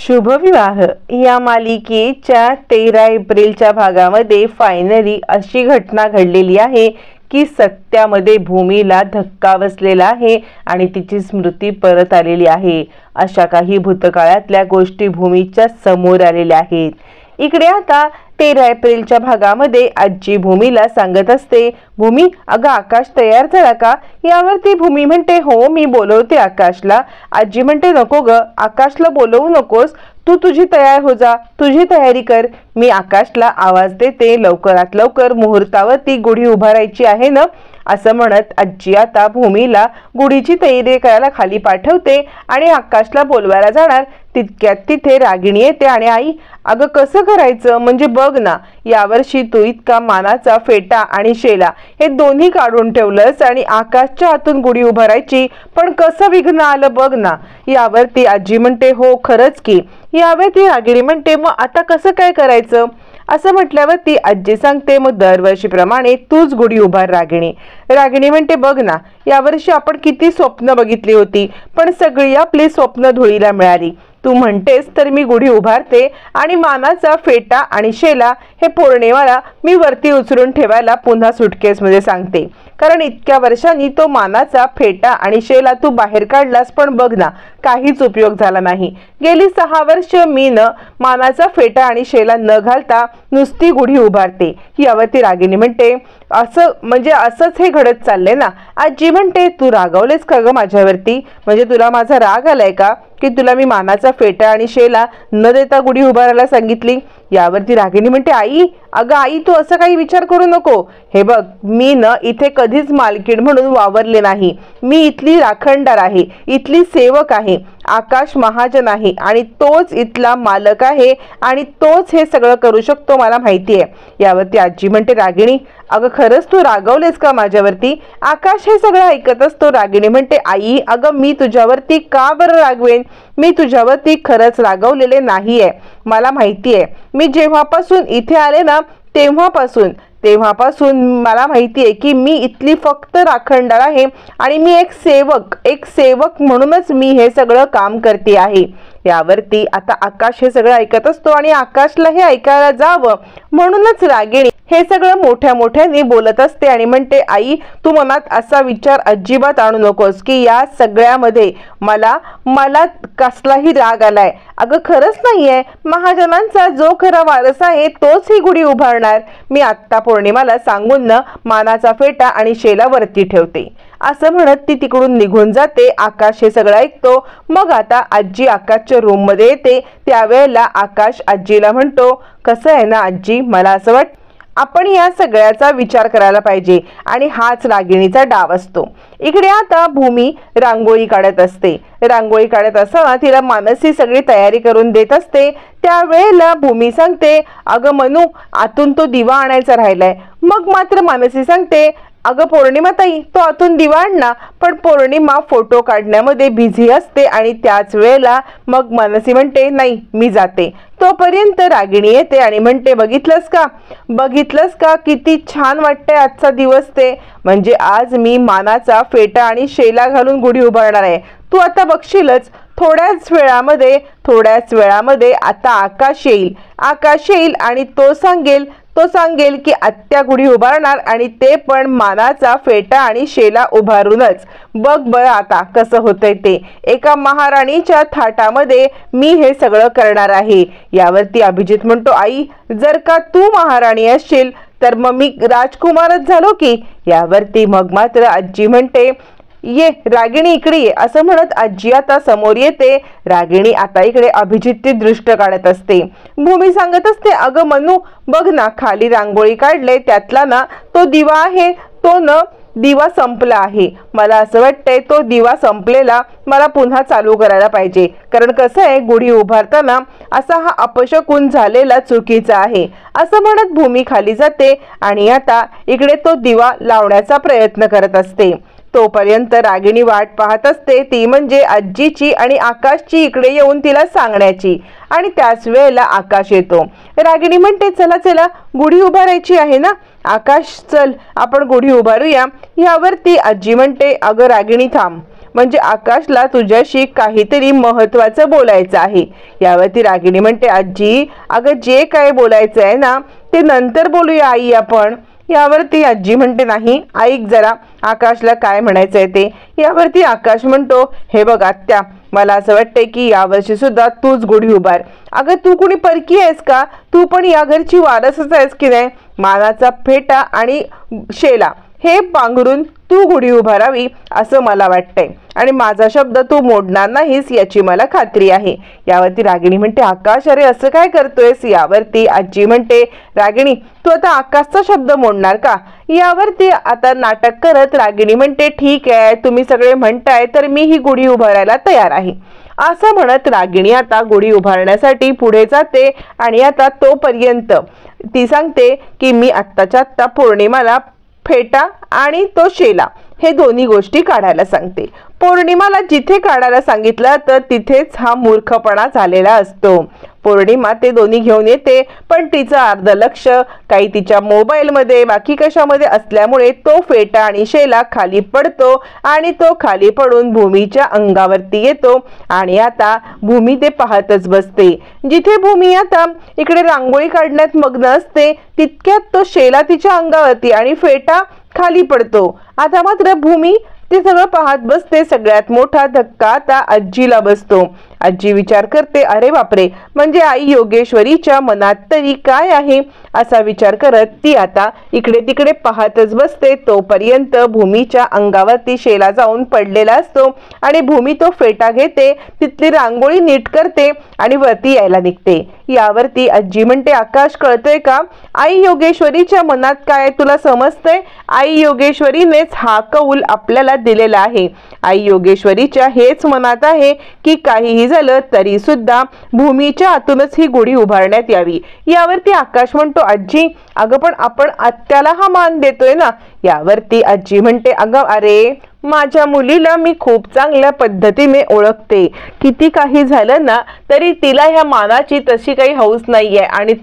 शुभविवाह या मालिकेच्या 13 एप्रिलच्या भागामध्ये फायनली अशी घटना घडलेली आहे की सत्यामध्ये भूमीला धक्का बसलेला आहे आणि तिची स्मृती परत आलेली आहे। अशा काही भूतकाळातल्या गोष्टी भूमीच्या समोर आलेल्या आहेत। इकडे आता 13 एप्रिलच्या भागामध्ये आजी भूमीला सांगत असते, भूमी अगं आकाश तयार झाला का? यावरती भूमी म्हणते, हो मी बोलवते आकाशला। आजी म्हणते, नको ग, आकाशला बोलवू नकोस, तू तुझी तयार हो जा, तुझी तयारी कर। मी आकाशला आवाज देते, लवकरात लवकर मुहूर्तावरती गुढी उभारायची आहे ना। असं म्हणत आजी आता भूमीला गुढीची तयारी करायला खाली पाठवते आणि आकाशला बोलवायला जाणार तितक्यात तिथे रागिणी येते आणि आई अगं कसं करायचं, म्हणजे बघ ना, यावर्षी तू इतका मानाचा फेटा आणि शेला हे दोन्ही काढून ठेवलंस आणि आकाशच्या हातून गुढी उभारायची, पण कसं विघ्न आलं बघ ना। यावरती आजी म्हणते, हो खरंच की। यावरती रागिणी म्हणते, मग आता कसं काय करायचं? असं म्हटल्यावरती आजी सांगते, मग दरवर्षीप्रमाणे तूच गुढी उभार रागिणी। रागिणी म्हणते, बघ ना, यावर्षी आपण किती स्वप्न बघितली होती, पण सगळी आपली स्वप्न धुळीला मिळाली। तू म्हणतेस तर मी गुढी उभारते आणि मानाचा फेटा आणि शेला हे पौर्णिमाला मी वरती उचलून ठेवायला पुन्हा सुटकेसमध्ये सांगते, कारण इतक्या वर्षांनी तो मानाचा फेटा आणि शेला तू बाहेर काढलास, पण बघ ना काहीच उपयोग झाला नाही। गेली 6 वर्ष मी न मानाचा फेटा आणि शेला न घालता नुसती गुढी उभारते। यावरती रागिणी म्हणते, असंच हे घडत चाललंय ना। आजी म्हणते, तू रागवलेस का ग माझ्यावरती? म्हणजे तुला माझा राग आलाय का की तुला मी मानाचा फेटा आणि शेला न देता गुढी उभारायला सांगितली? यावरती रागिणी म्हणते, आई अगं आई तू असं काही विचार करू नको। हे बघ, मी न इथे कधीच मालकीण म्हणून वावरले नाही। मी इथली राखणदार आहे, इथली सेवक आहे। आकाश महाजन आहे आणि तोच इथला मालक आहे आणि तोच हे सगळं करू शकतो, मला माहिती आहे। यावरती आजी म्हणते, रागिणी अगं खरंच तू रागवलेस का माझ्यावरती? आकाश हे सगळं ऐकत असतो। रागिणी म्हणते, आई अगं मी तुझ्यावरती का बरं रागवेन? मी तुझ्यावरती खरंच रागवलेले नाहीये, मला माहिती आहे। मी जेव्हापासून इथे आले ना तेव्हापासून मला माहिती आहे की मी इथली फक्त राखणदार आहे आणि मी एक सेवक म्हणूनच मी हे सगळं काम करते आहे। यावरती आता आकाश हे सगळं ऐकत असतो आणि आकाशला हे ऐकायला जावं म्हणूनच रागिणी हे सगळं मोठ्या मोठ्याने बोलत असते आणि म्हणते, आई तू मनात असा विचार अजिबात आणू नकोस की या सगळ्यामध्ये मला कसलाही राग आलाय। अगं खरंच नाहीये, महाजनांचा जो खरा वारस आहे तोच ही गुढी उभारणार। मी आत्ता पौर्णिमाला सांगून न मानाचा फेटा आणि शेला वरती ठेवते। असं म्हणत ती तिकडून निघून जाते। आकाश हे सगळं ऐकतो। मग आता आजी आकाशच्या रूम मध्ये येते। त्यावेळेला आकाश आजीला म्हणतो, कसं आहे ना आजी, मला असं वाटतं आपण या सगळ्याचा विचार करायला पाहिजे आणि हाच रागिणीचा डाव असतो। इकडे आता भूमी रांगोळी काढत असते। रांगोळी काढत असताना तिला मानसी सगळी तयारी करून देत असते। त्यावेळेला भूमी सांगते, अगं मनू आतून तो दिवा आणायचा राहिलाय। मग मात्र मानसी सांगते, अगं पौर्णिमा ताई तो आतून दिवा आण ना। पण पौर्णिमा फोटो काढण्यामध्ये बिझी असते आणि त्याच वेळेला मग मानसी म्हणते, नाही मी जाते। तोपर्यंत रागिणी येते आणि म्हणते, बघितलंस का किती छान वाटतंय आजचा दिवस ते, म्हणजे आज मी मानाचा फेटा आणि शेला घालून गुढी उभारणार आहे। तू आता बघशीलच थोड्याच वेळामध्ये आता आकाश येईल आणि तो सांगेल की आत्या गुढी उभारणार आणि ते पण मानाचा फेटा आणि शेला उभारूनच। बघ बरं आता कसं होतंय ते, एका महाराणीच्या थाटामध्ये मी हे सगळं करणार आहे। यावरती अभिजित म्हणतो, आई जर का तू महाराणी असशील तर मग मी राजकुमारच झालो की। यावरती मग मात्र आजी म्हणते, ये रागिणी इकडे ये। असं म्हणत आजी आता समोर येते। रागिणी आता इकडे अभिजितची दृष्ट काढत असते। भूमी सांगत असते, अगं मनू बघ ना, खाली रांगोळी काढले त्यातला ना तो दिवा आहे, तो न दिवा संपला आहे। मला असं वाटतंय तो दिवा संपलेला मला पुन्हा चालू करायला पाहिजे, कारण कसं आहे गुढी उभारताना असा हा अपशकुन झालेला चुकीचा आहे। असं म्हणत भूमी खाली जाते आणि आता इकडे तो दिवा लावण्याचा प्रयत्न करत असते। तोपर्यंत रागिणी वाट पाहत असते, ती म्हणजे आजीची आणि आकाशची इकडे येऊन तिला सांगण्याची। आणि त्याच वेळेला आकाश येतो। रागिणी म्हणते, चला गुढी उभारायची आहे ना। आकाश चल आपण गुढी उभारूया। यावरती आजी म्हणते, अगं रागिणी थांब, म्हणजे आकाशला तुझ्याशी काहीतरी महत्त्वाचं बोलायचं आहे. यावरती रागिणी म्हणते, आजी अगं जे काय बोलायचं आहे ना ते नंतर बोलूया आई आपण. यावरती आजी म्हणते, नाही ऐक जरा आकाशला काय म्हणायचंय ते. यावरती आकाश म्हणतो, हे बघ आत्या, मला असं वाटतंय की यावर्षी सुद्धा तूच गुढी उभार. अगं तू कुणी परकी आहेस का? तू पण या घरची वारसच आहेस की नाही. मानाचा फेटा आणि शेला हे पांघरून तू गुढी उभारावी असं मला वाटतंय आणि माझा शब्द तू मोडणार नाहीस याची मला खात्री आहे. यावरती रागिणी म्हणते, आकाश अरे असं काय करतोयस. यावरती आजी म्हणते, रागिणी तू आता आकाशचा शब्द मोडणार का. यावरती आता नाटक करत रागिणी म्हणते, ठीक आहे तुम्ही सगळे म्हणताय तर मी ही गुढी उभारायला तयार आहे. असं म्हणत रागिणी आता गुढी उभारण्यासाठी पुढे जाते आणि आता तोपर्यंत ती सांगते की मी आत्ताच्या आत्ता पौर्णिमाला फेटा आणि तो शेला हे दोन्ही गोष्टी काढायला सांगते. पौर्णिमाला जिथे काढायला सांगितलं तर तिथेच हा मूर्खपणा झालेला असतो. पौर्णिमा ते दोन्ही घेऊन येते पण तिचं अर्ध लक्ष काही तिच्या मोबाईलमध्ये बाकी कशामध्ये असल्यामुळे तो फेटा आणि शेला खाली पडतो आणि तो खाली पडून भूमीच्या अंगावरती येतो आणि आता भूमी ते पाहतच बसते. जिथे भूमी आता इकडे रांगोळी काढण्यात मग्न असते तितक्यात तो शेला तिच्या अंगावरती आणि फेटा खाली पडतो. आता मात्र भूमी ते सगळं पाहत बसते. सगळ्यात मोठा धक्का आता आजीला बसतो. आजी विचार करते, अरे बापरे, म्हणजे आई योगेश्वरीच्या मनात तरी काय आहे असा विचार करत ती आता इकडे तिकडे पाहतच बसते. तोपर्यंत भूमीच्या अंगावरती शेला जाऊन पडलेला असतो आणि भूमी तो फेटा घेते, तिथली रांगोळी नीट करते आणि वरती यायला निघते. यावरती आजी म्हणते, आकाश कळतंय का आई योगेश्वरीच्या मनात काय तुला समजतंय. आई योगेश्वरीनेच हा कौल आपल्याला दिलेला आहे. आई योगेश्वरीच्या हेच मनात आहे की काहीही झालं तरी सुद्धा भूमीच्या आतूनच ही गुढी उभारण्यात यावी. यावरती आकाश म्हणतो, आजी अगं पण आपण आत्याला हा मान देतोय ना. यावरती आजी म्हणते, अगं अरे माझ्या मुलीला मी खूप चांगल्या पद्धतीने ओळखते. किती काही झालं ना तरी तिला ह्या मानाची तशी काही हौस नाहीये आणि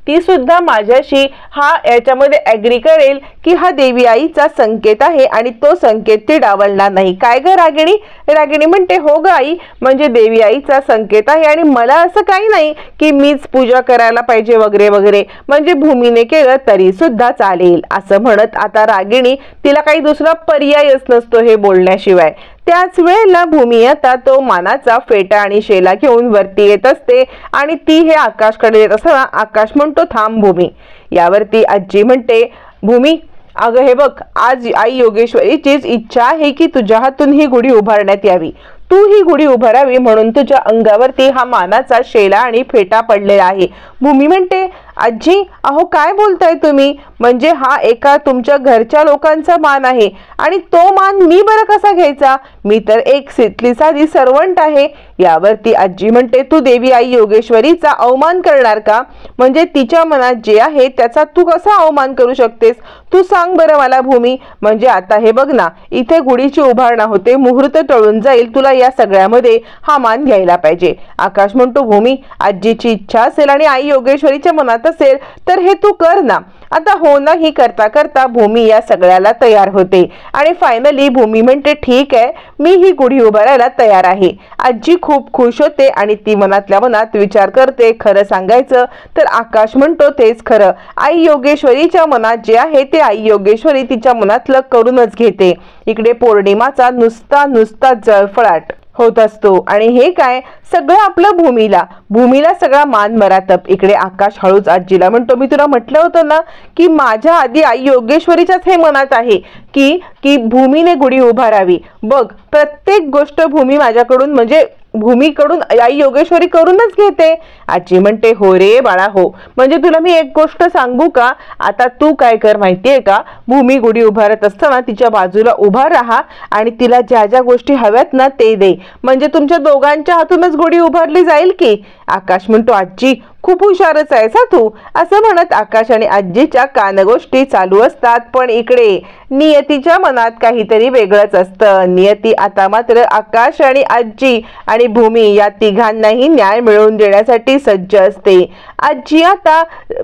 ती सुद्धा माझ्याशी हा याच्यामध्ये ॲग्री करेल की हा देवी आईचा संकेत आहे आणि तो संकेत ती डावलणार नाही. काय ग रागिणी. रागिणी म्हणते, हो ग आई, म्हणजे देवी आईचा संकेत आहे आणि मला असं काही नाही की मीच पूजा करायला पाहिजे वगैरे वगैरे, म्हणजे भूमीने केलं तरी सुद्धा चालेल. असं म्हणत आता रागिणी तिला काही दुसरा पर्यायच नसतो हे बोलण्याशिवाय. त्याच वेळेला भूमी आता तो मानाचा फेटा आणि शेला घेऊन वरती येत असते आणि ती हे आकाशकडे येत असताना आकाश म्हणतो, थांब भूमी. यावरती आजी म्हणते, भूमी अगं हे बघ, आज आई योगेश्वरीचीच इच्छा आहे की तुझ्या हातून ही गुढी उभारण्यात यावी. तू ही गुढी उभारावी म्हणून तुझ्या अंगावरती हा मानाचा शेला आणि फेटा पडलेला आहे. भूमी म्हणते, आजी अहो काय बोलताय तुम्ही, म्हणजे हा एका तुमच्या घरच्या लोकांचा मान आहे आणि तो मान मी बरं कसा घ्यायचा. मी तर एक सितली साधी सर्वंट आहे. यावरती आजी म्हणते, तू देवी आई योगेश्वरीचा अवमान करणार का. म्हणजे तिच्या मनात जे आहे त्याचा तू कसा अवमान करू शकतेस. तू सांग बरं मला भूमी. म्हणजे आता हे बघ ना, इथे गुढीची उभारणा होते, मुहूर्त टळून जाईल, तुला या सगळ्यामध्ये हा मान घ्यायला पाहिजे. आकाश म्हणतो, भूमी आजीची इच्छा असेल आणि आई योगेश्वरीच्या मनात असेल तर हे तू कर ना. आता हो ना ही करता करता भूमी या सगळ्याला तयार होते आणि फायनली भूमी म्हणते, ठीक आहे मी ही गुढी उभारायला तयार आहे. आजी खूप खुश होते आणि ती मनातल्या मनात विचार करते, खरं सांगायचं तर आकाश म्हणतो तेच खरं. आई योगेश्वरीच्या मनात जे आहे ते आई योगेश्वरी तिच्या मनातलं करूनच घेते. इकडे पौर्णिमाचा नुसता जळफळाट होत असतो आणि हे काय सगळं आपलं भूमीला सगळा मान मरातप. इकडे आकाश हळूच आजीला म्हणतो, मी तुला म्हटलं होतं ना की माझ्या आधी आई योगेश्वरीच्याच हे मनात आहे की भूमीने गुढी उभारावी. बघ प्रत्येक गोष्ट भूमी माझ्याकडून म्हणजे भूमीकडून आई योगेश्वरी करूनच घेते. आजी म्हणते, हो रे बाळा हो. म्हणजे तुला मी एक गोष्ट सांगू का, आता तू काय कर माहितीये का, भूमी गुढी उभारत असताना तिच्या बाजूला उभा राहा आणि तिला ज्या ज्या गोष्टी हव्यात ना ते दे, म्हणजे तुमच्या दोघांच्या हातूनच गुढी उभारली जाईल की. आकाश म्हणतो, आजी खूप हुशारच आहेस हा तू. असं म्हणत आकाश आणि आजीच्या कानगोष्टी चालू असतात. पण इकडे नियतीच्या मनात काहीतरी वेगळंच असतं। नियती आता मात्र आकाश आणि आजी आणि भूमी या तिघांनाही न्याय मिळवून देण्यासाठी सज्ज असते। आजी आता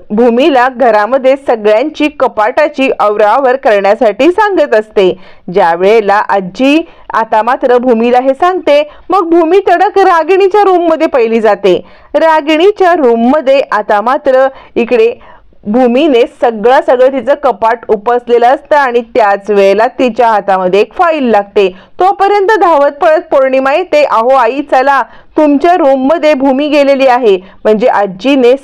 भूमीला घरामध्ये सगळ्यांची कपाटाची आवरावर करण्यासाठी सांगत असते। ज्या वेळेला आजी आता मात्र भूमीला हे सांगते, मग भूमी तडक रागिणीच्या रूम मध्ये पहिली जाते। रागिणीच्या रूम मध्ये आता मात्र इकडे भूमीने सगळं तिचं कपाट उपसलेलं असतं आणि त्याच वेळेला तिच्या हातामध्ये एक फाईल लागते। तोपर्यंत धावत पळत पौर्णिमा येते, अहो आई चला, तुमच्या रूम मध्ये भूमी गेलेली आहे। म्हणजे आजीने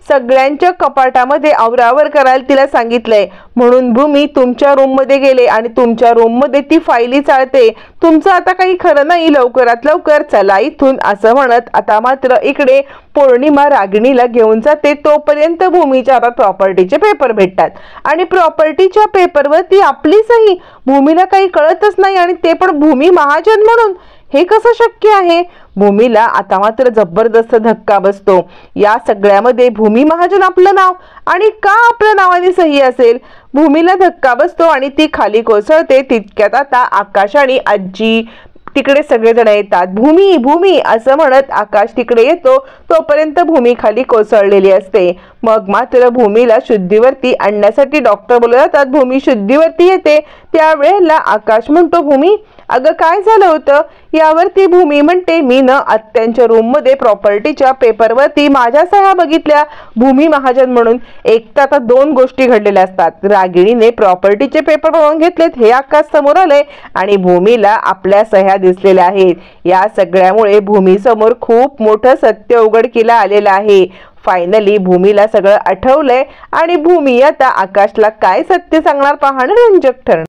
सगळ्यांच्या कपाटामध्ये आवरावर करायला तिला सांगितलंय, म्हणून भूमी तुमच्या रूम मध्ये गेले आणि तुमच्या रूम मध्ये ती फाईली चाळते। तुमचं आता काही खरं नाही, लवकरात लवकर चला इथून, असं म्हणत आता मात्र इकडे पौर्णिमा रागिणीला घेऊन जाते। तोपर्यंत भूमीच्या हातात प्रॉपर्टीचे पेपर भेटतात आणि प्रॉपर्टीच्या पेपरवरती आपली सही। भूमीला काही कळतच नाही आणि ते पण भूमी महाजन म्हणून, हे कसं शक्य आहे? भूमीला आता मात्र जबरदस्त धक्का बसतो। या सगळ्यामध्ये भूमी महाजन आपलं नाव आणि का आपल्या नावाने सही असेल? भूमीला धक्का बसतो आणि ती खाली कोसळते। तितक्यात आता आकाश आणि आजी तिकडे सगळेजण येतात। भूमी भूमी असं म्हणत आकाश तिकडे येतो, तोपर्यंत भूमी खाली कोसळलेली असते। मग मात्र भूमीला शुद्धीवरती आणण्यासाठी डॉक्टर बोलवले जातात। भूमी शुद्धीवरती येते त्यावेळेला आकाश म्हणतो, भूमी अगं काय झालं होतं? यावरती भूमी म्हणते, मी न आत्यांच्या रूम मध्ये प्रॉपर्टीच्या पेपरवरती माझ्या सह्या बघितल्या भूमी महाजन म्हणून। एक तर आता दोन गोष्टी घडलेल्या असतात, रागिणीने प्रॉपर्टीचे पेपर बनवून घेतलेत हे आकाश समोर आले आणि भूमीला आपल्या सह्या दिसलेल्या आहेत। या सगळ्यामुळे भूमी समोर खूप मोठं सत्य उघडकीला आलेलं आहे। फायनली भूमीला सगळं आठवलंय आणि भूमी आता आकाशला काय सत्य सांगणार पाहणं रंजक ठरणार।